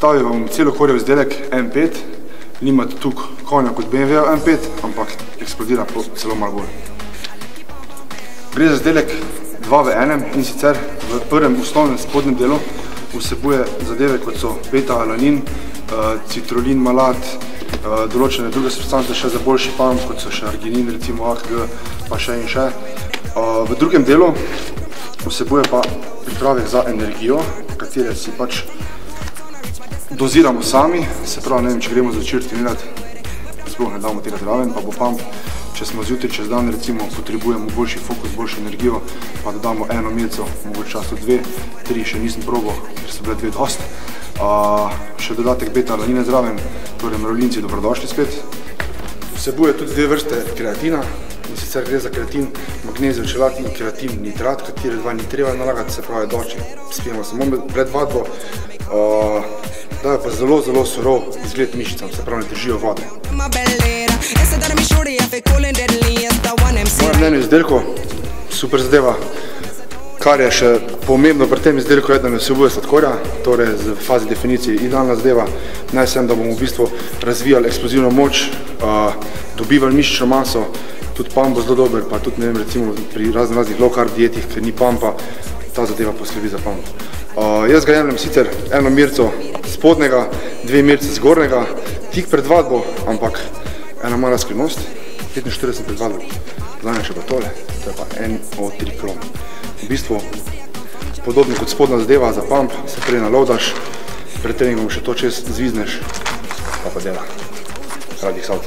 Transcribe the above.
Predstavil vam celokorjev izdelek M5, nimate tukaj konja kot BMW M5, ampak eksplodira celo malo bolj. Gre za izdelek 2 v 1 in sicer v prvem osnovnem spodnjem delu vsebuje zadeve kot so beta-alanin, citrulin, malat, določene druge substance še za boljši pamp, kot so še arginin, recimo AKG, pa še in še. V drugem delu vsebuje pa pripravek za energijo, katere si pač doziramo sami, se pravi, ne vem, če gremo zvečer trenirati, sploh ne damo tega zraven, pa bo pamp, če smo zjutraj čez dan, recimo, potrebujemo boljši fokus, boljšo energijo, pa dodamo eno milico, mogoče často 2, 3, še nisem probal, ker so bile 2 dost. Še dodatek beta-alanine zraven, torej mravljinci dobrodošli spet. Vsebuje tudi 2 vrste kreatina, in sicer gre za kreatin magnezijev čelat in kreatin nitrat, katere 2 ni treba nalagati, se pravi doči, spijemo samo pred vadbo, dajo pa zelo, zelo surov izgled mišicam, se pravi ne držijo vode. Moje mnenje izdelku, super zadeva. Kar je še pomembno pri tem izdelku je, da ne vsebuje sladkorja, torej v fazi definicije idealna zadeva. Naj sem, da bomo v bistvu razvijali eksplozivno moč, dobivali mišično maso, tudi pump bo zelo dober, pa tudi ne vem, recimo pri raznih low carb dietih, ker ni pumpa, ta zadeva poskrbi za pump. Jaz ga jemljem sicer eno mirico spodnega, 2 mirice zgornjega, tik pred vadbo, ampak ena mala skrivnost, 45 pred vadbo, zanje še pa tole, to je pa 1 od 3 krom. V bistvu, podobno kot spodna zadeva za pump, se prej nalovdaš, pred treningom še to čez zvizneš, pa dela. Radih savt.